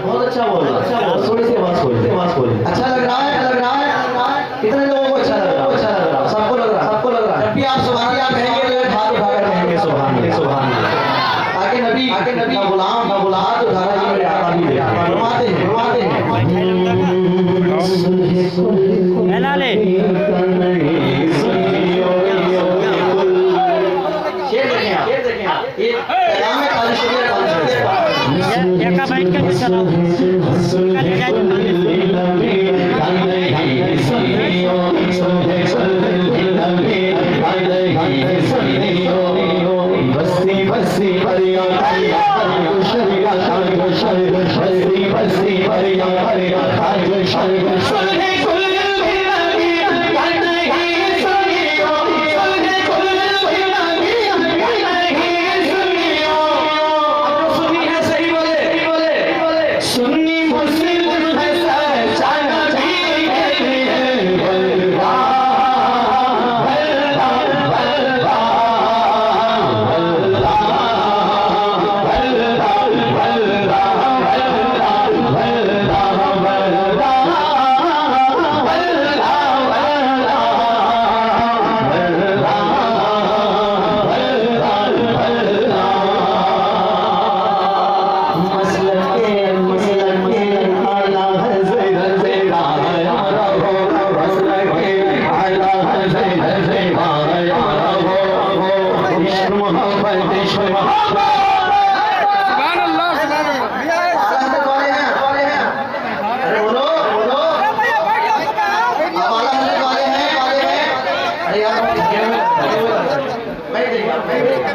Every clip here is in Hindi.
बहुत अच्छा बोल थोड़ी सी आवाज खोल अच्छा लग रहा है कितने लोगों को अच्छा लग रहा है सबको लग रहा है जब भी आप सुभान अल्लाह कहेंगे तो भाग भाग कहेंगे सुभान अल्लाह आके नबी का गुलाम तो धारा जी मेरे आका भी फरमाते हैं लाले शेर देखें आप ये पैगाम है काली शरीयत एका बैठ के चलो बस्ती परिया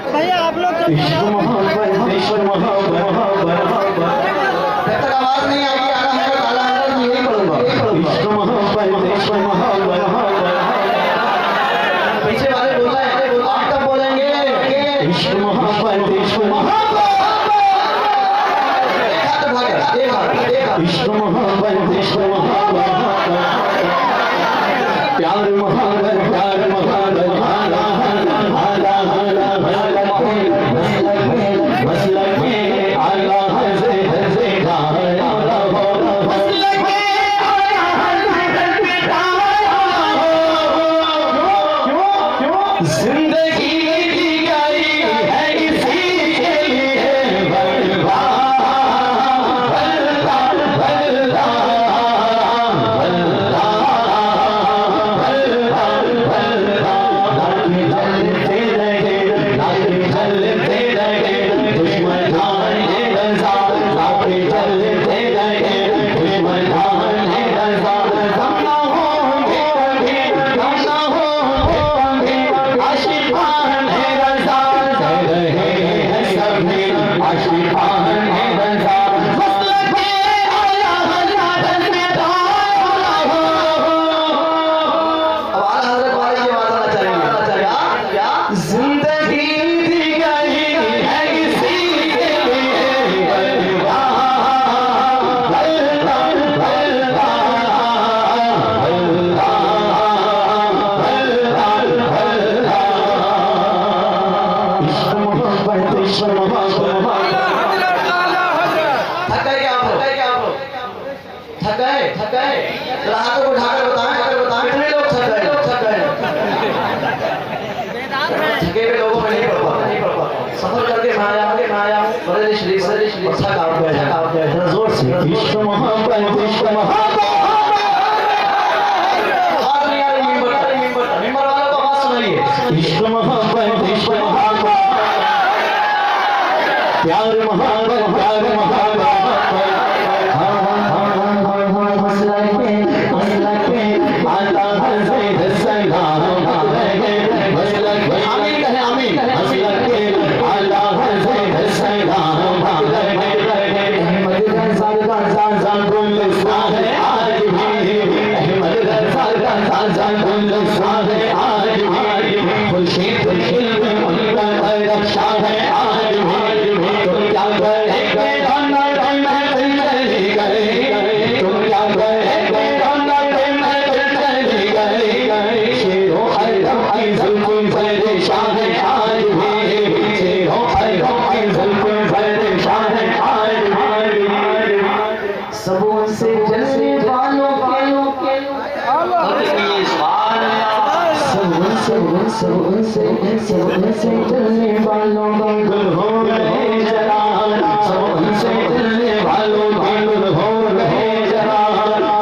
भैया आप लोग जब तक आवाज नहीं आएगी आला यही पढ़ूंगा पीछे वाले बोल रहे हैं आप तब बोलेंगे प्यार थक गए हाथों को उठाकर बताएं कितने लोग थक गए इश्क मोहब्बत इश्क मोहब्बत आवाज नहीं आ रही मेंबर वालों को आवाज सुनाइए। इश्क मोहब्बत इश्क मोहब्बत प्यार मोहब्बत प्यार मोहब्बत से चलने वालों गुल हो रहे जरा सब उनसे चलने वालों गुल हो रहे जरा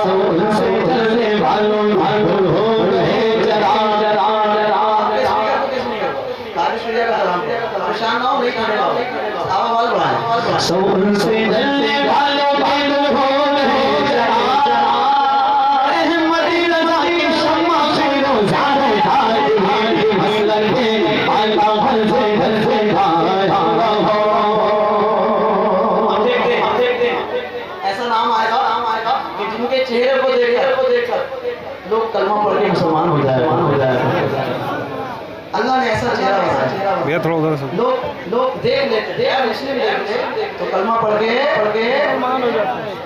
सब उनसे चलने वालों गुल हो रहे जरा जरा परेशान ना हो, नहीं खाने वालों आवाज बढ़ाएं। सब उनसे चलने वालों गुल हो रहे जरा अहमद रज़ा की शम्मा से रोज़ाना ताज मसलन में ऐसा नाम आएगा कि जिनके चेहरे को देखकर लोग कलमा पढ़ के मुसलमान हो जाए। अल्लाह ने ऐसा चेहरा बनाया, लोग देख लेते हैं मुस्लिम देखते तो कलमा पढ़ के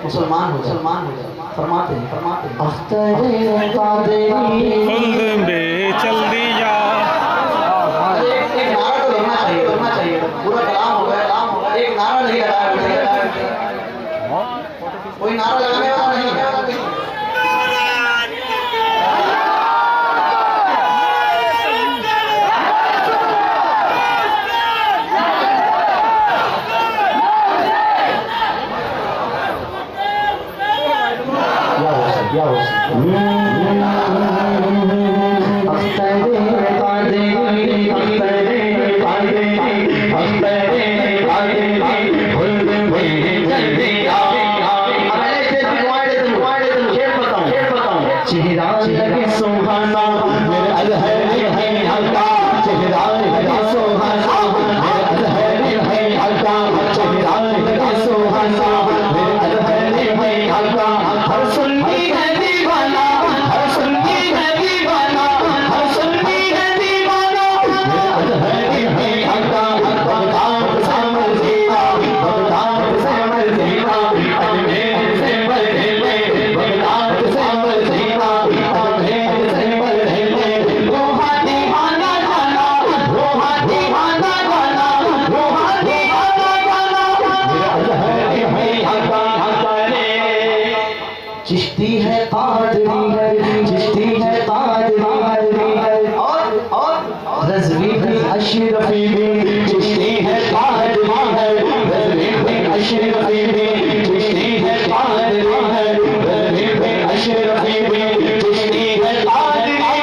मुसलमान हो जाए। फरमाते हैं अख्तर कादरी चल दिया एक नारा तो लगना चाहिए। पूरा कलाम हो गया, एक नारा नहीं लगाया, कोई नारा लगाने वाला नहीं है। क्या चेहरा लगे सुहाना मेरे अजहर है हल्का चेहरा लगे सुहाना मेरे अजहर है हल्का चेहरा लगे सुहाना मेरे अजहर है हल्का हर सुन्नी है दीवाना हर सुन्नी है दीवाना हर सुन्नी है दीवाना मेरे अजहर है हल्का बगदाद से मदीना बगदाद से मदीना अजमेर से मदीना बगदाद से मदीना चिश्ती है कादरी है, चिश्ती है कादरी है और रज़वी भी अशरफी भी चिश्ती है कादरी है रज़वी भी अशरफी भी चिश्ती है कादरी है रज़वी भी अशरफी भी चिश्ती है कादरी है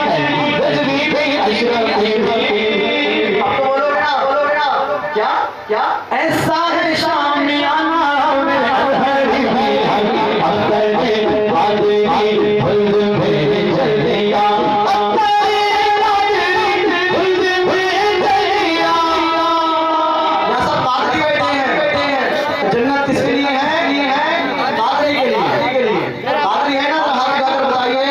रज़वी भी अशरफी भी। अब तो बोलोगे ना क्या ऐसा है शामियाना मेरे अजहर है जन्नत किसके लिए है? कादरी के लिए। कादरी है ना, तो हाथ उठाकर बताइए।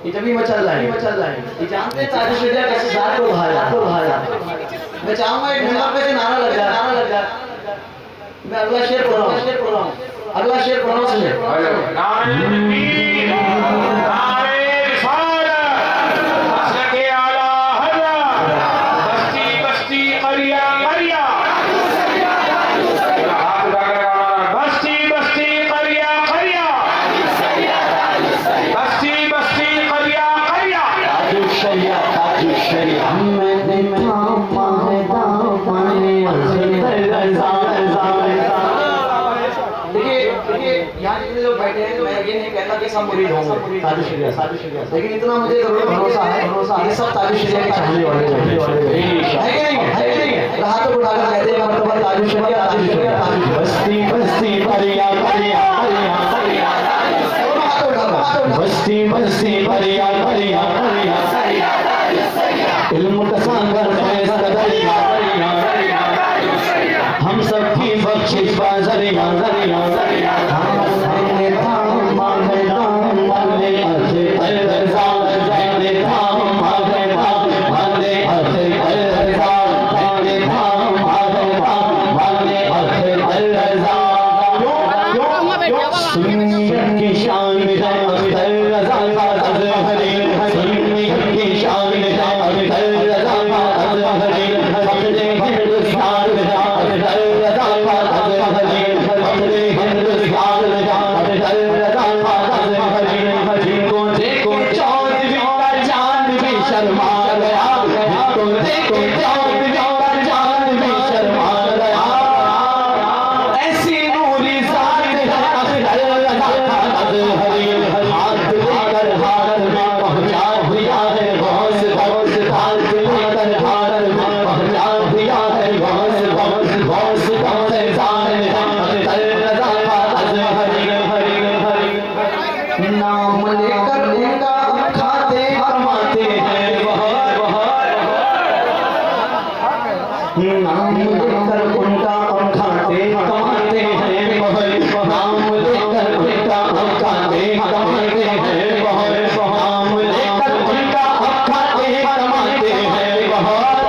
ये जब मचल रहा है, ये जानते हैं तारिश इंडिया कैसे साथ को भाया। मैं चाहूंगा एक मिनट पे से नारा लग जाए। मैं अगला शेर पढ़ रहा हूँ। अगला शेर पढ़ो सुने नारे तकबीर, नारे रिसालत, मसलके आला हज़रत, बस्ती बस्ती करिया करिया, बस्ती बस्ती करिया करिया, बस्ती बस्ती करिया करिया। मैंने थामा है दामने देखिए यहाँ जितने लोग बैठे हैं तो मैं ये नहीं कहता कि सब मुरीद होंगे ताजु शरिया लेकिन इतना मुझे जरूर भरोसा है कि सब ताजु शरिया के चाहने वाले हैं कि नहीं हाथों उठाकर कहते हैं मर्तबा ताजु शरिया बस्ती बस्ती परिया परिया परिया दोनों हाथों उठाकर बस्ती बस्ती परिया परिया परिया इल्म का सागर फैज़ का दरिया हम सबकी बख्शिश बाज़रिया ज़रिया ज़रिया हमने थामा है दामने अज़े अज़ा हमने थामा है दामने अज़े अज़ा हमने थामा है दामने अज़े अज़ा सुन्नियत की शान है अज़र रज़ा का अज़हरी सुन्नियत की शान है अज़र रज़ा का अज़हरी फख्रे हिंदुस्तान है अज़र रज़ा का अज़हरी फख्रे हिंदुस्तान है अज़र रज़ा का अज़हरी जिनको देखो चौधरी का चांद भी शर्मा गया जिनको देखो चौधरी का चांद भी शर्मा गया ऐसी नूरी ज़ात है अज़र रज़ा का अज़हरी हाथ लेकर भारत में पहुंचा दिया है गौस गौस हाथ लेकर भारत में पहुंचा दिया है गौस गौस गौस गौस ज़ात है अज़र रज़ा का अज़हरी नाम लेकर उनका खाते कमाते हैं बहुत नाम लेकर उनका खाते कमाते हैं बहुत नाम लेकर उनका खाते कमाते हैं बहुत नाम लेकर उनका खाते कमाते हैं बहुत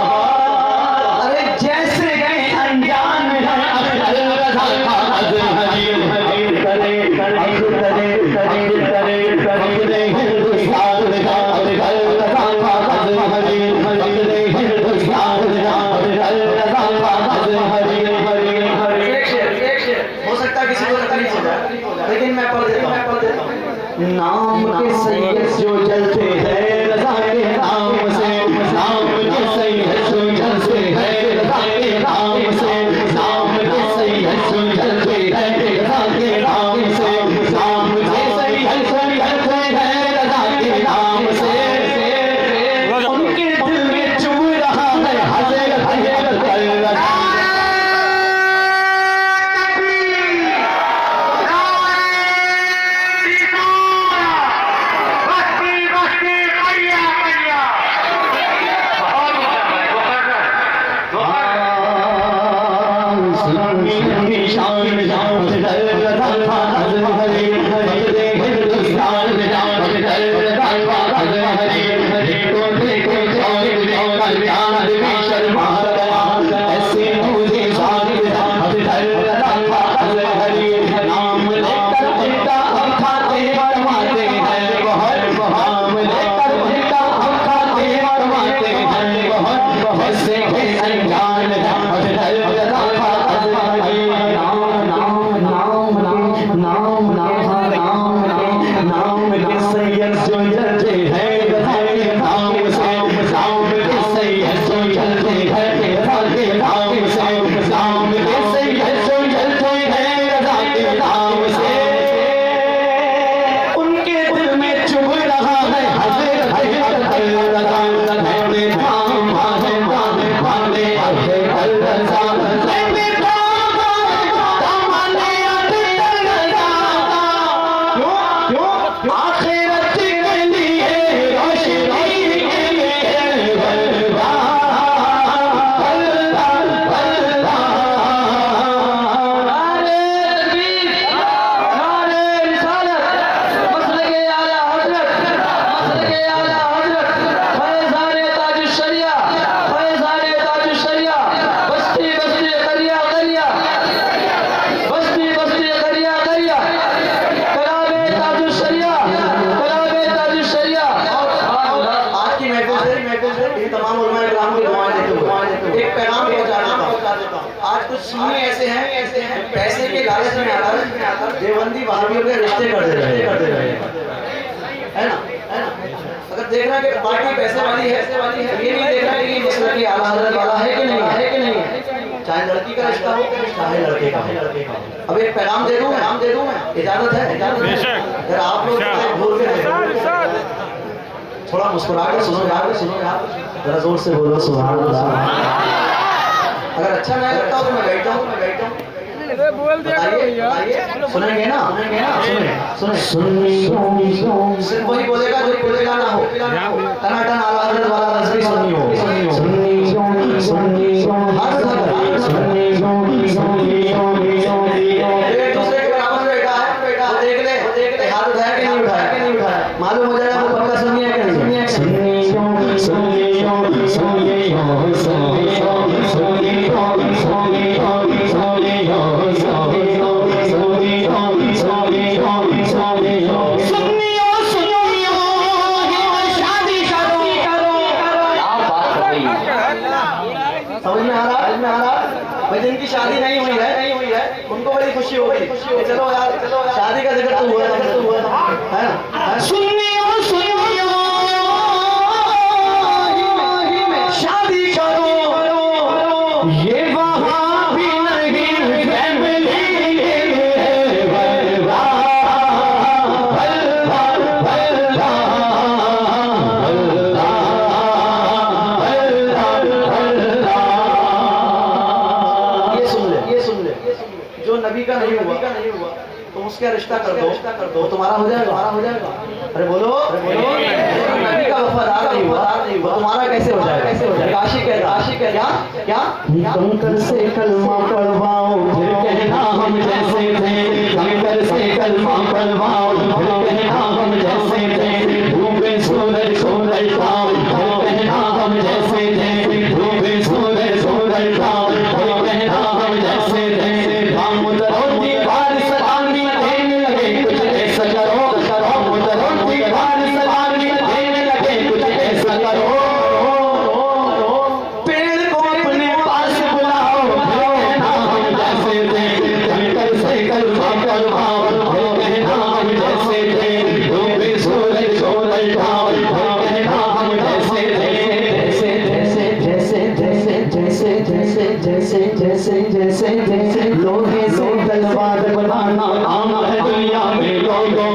अरे जैसे गए अनजान है अज़र रज़ा का अज़हरी करे करे करे करे करे करे हिंदुस्तान का अज़र रज़ा का अज़हरी करे हिंदुस्तान का अज़र रज़ा का अज़हरी एक शेर हो सकता है किसी को तकलीफ हो जाए लेकिन मैं पढ़ देता हूँ नाम के सैयद जो जलते हैं रज़ा के नाम से नाम के सैयद जो जलते हैं रज़ा के नाम से नाम के सैयद जो जलते हैं रज़ा के नाम से नाम के सैयद जो जलते हैं रज़ा के नाम से उनके दिल में चुभ रहा है हज़रत रज़ा बस्ती आज कुछ सुन्नी ऐसे हैं पैसे के लालच में आकर देवबंदी भाइयों के रिश्ते करते रहे है ना अगर देख रहा है कि पार्टी पैसे वाली है ये नहीं देख रहा है कि ये मसला की आला हजरत वाला है कि नहीं है चाहे लड़की का रिश्ता हो चाहे लड़के का हो। अब एक पैगाम दे दूं मैं इजाजत है अगर आप लोग बोल के थोड़ा मुस्कुरा कर सुनो यार जरा जोर से बोलो सुभान अल्लाह। अगर अच्छा नहीं लगता हो तो मैं बैठता हूँ बोल दिया करो भैया। सुनेंगे ना सुने सिर्फ वही बोलेगा जो बोलेगा ना हो टनाटन आला हजरत वाला नजरी सुन्नी हो एक दूसरे के बराबर बैठा है देख ले हाथ उठाया कि नहीं उठाया मालूम हो जाएगा वो पक्का सुन्नी है कि नहीं समझ में आ रहा भाई जिनकी शादी नहीं हुई है उनको बड़ी खुशी होगी चलो यार शादी का जिक्र तो हुआ है ना शादी करो ये वहाँ भी नहीं फैमिली ये सुन ले जो नबी का नहीं हुआ तो उसका रिश्ता कर दो तुम्हारा हो जाएगा अरे बोलो नबी का वफादार नहीं हुआ तुम्हारा कैसे हो जाएगा आशिक है क्या कंकर से कलमा पढ़वाओ फिर कहना हम जैसे थे कंकर से कलमा पढ़वाओ फिर कहना हम जैसे थे डूबे सूरज शाम फिर कहना हम जैसे थे डूबे सूरज शाम फिर कहना हम जैसे थे हम उतरो दीवार सलामी देने लगे कुछ ऐसा करो हम उतरो दीवार सलामी देने लगे कुछ ऐसा करो पेड़ को अपने पास बुलाओ फिर कहना हम जैसे थे कंकर से कलमा पढ़वाओ फिर कहना हम जैसे थे डूबे सूरज शाम फिर कहना हम जैसे जैसे लोहे से तलवार बनाना आम है दुनिया में लोगों